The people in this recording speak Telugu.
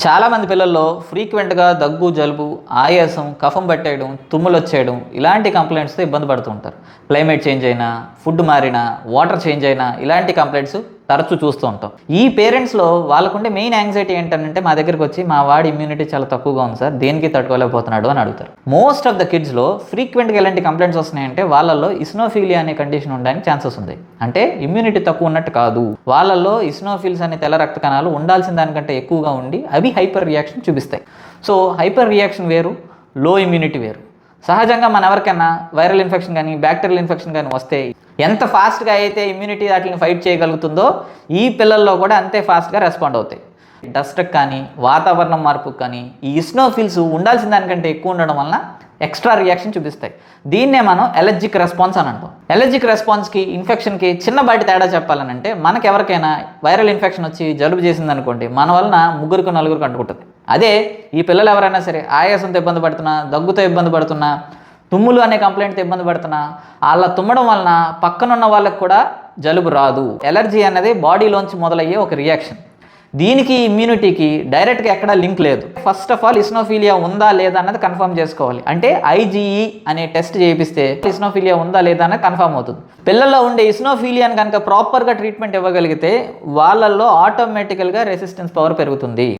చాలామంది పిల్లల్లో ఫ్రీక్వెంట్గా దగ్గు, జలుబు, ఆయాసం, కఫం పట్టేయడం, తుమ్ములు వచ్చేయడం ఇలాంటి కంప్లైంట్స్తో ఇబ్బంది పడుతూ ఉంటారు. క్లైమేట్ చేంజ్ అయినా, ఫుడ్ మారినా, వాటర్ చేంజ్ అయినా ఇలాంటి కంప్లైంట్స్ తరచూ చూస్తూ ఉంటాం. ఈ పేరెంట్స్లో వాళ్ళకుండే మెయిన్ యాంగ్జైటీ ఏంటంటే మా దగ్గరికి వచ్చి మా వాడి ఇమ్యూనిటీ చాలా తక్కువగా ఉంది సార్, దేనికి తట్టుకోలేకపోతున్నాడు అని అడుగుతారు. మోస్ట్ ఆఫ్ ద కిడ్స్లో ఫ్రీక్వెంట్గా ఎలాంటి కంప్లైంట్స్ వస్తున్నాయంటే వాళ్ళల్లో ఇస్నోఫీలియా అనే కండిషన్ ఉండడానికి ఛాన్సెస్ ఉంది. అంటే ఇమ్యూనిటీ తక్కువ ఉన్నట్టు కాదు, వాళ్ళల్లో ఇస్నోఫిల్స్ అనే తెల్ల రక్త కణాలు ఉండాల్సిన దానికంటే ఎక్కువగా ఉండి అవి హైపర్ రియాక్షన్ చూపిస్తాయి. సో హైపర్ రియాక్షన్ వేరు, లో ఇమ్యూనిటీ వేరు. సహజంగా మన ఎవరికైనా వైరల్ ఇన్ఫెక్షన్ కానీ బ్యాక్టీరియల్ ఇన్ఫెక్షన్ కానీ వస్తే ఎంత ఫాస్ట్గా అయితే ఇమ్యూనిటీ వాటిని ఫైట్ చేయగలుగుతుందో ఈ పిల్లల్లో కూడా అంతే ఫాస్ట్గా రెస్పాండ్ అవుతాయి. డస్ట్కి కానీ వాతావరణం మార్పుకి కానీ ఈ ఇస్నోఫిల్స్ ఉండాల్సిన దానికంటే ఎక్కువ ఉండడం వలన ఎక్స్ట్రా రియాక్షన్ చూపిస్తాయి. దీన్నే మనం ఎలర్జిక్ రెస్పాన్స్ అని అంటాం. ఎలర్జిక్ రెస్పాన్స్కి, ఇన్ఫెక్షన్కి చిన్నపాటి తేడా చెప్పాలనంటే మనకు ఎవరికైనా వైరల్ ఇన్ఫెక్షన్ వచ్చి జలుబు చేసింది అనుకోండి, మన వలన 3-4 అంటుకుంటుంది. అదే ఈ పిల్లలు ఎవరైనా సరే ఆయాసంతో ఇబ్బంది పడుతున్నా, దగ్గుతో ఇబ్బంది పడుతున్నా, తుమ్ములు అనే కంప్లైంట్తో ఇబ్బంది పడుతున్నా, అలా తుమ్మడం వలన పక్కనున్న వాళ్ళకి కూడా జలుబు రాదు. ఎలర్జీ అనేది బాడీలోంచి మొదలయ్యే ఒక రియాక్షన్. దీనికి ఇమ్యూనిటీకి డైరెక్ట్గా ఎక్కడా లింక్ లేదు. ఫస్ట్ ఆఫ్ ఆల్ ఇస్నోఫీలియా ఉందా లేదా అన్నది కన్ఫర్మ్ చేసుకోవాలి. అంటే IgE అనే టెస్ట్ చేయిస్తే ఇస్నోఫీలియా ఉందా లేదా అన్నది కన్ఫర్మ్ అవుతుంది. పిల్లల్లో ఉండే ఇస్నోఫీలియాని కనుక ప్రాపర్గా ట్రీట్మెంట్ ఇవ్వగలిగితే వాళ్ళల్లో ఆటోమేటికల్గా రెసిస్టెన్స్ పవర్ పెరుగుతుంది.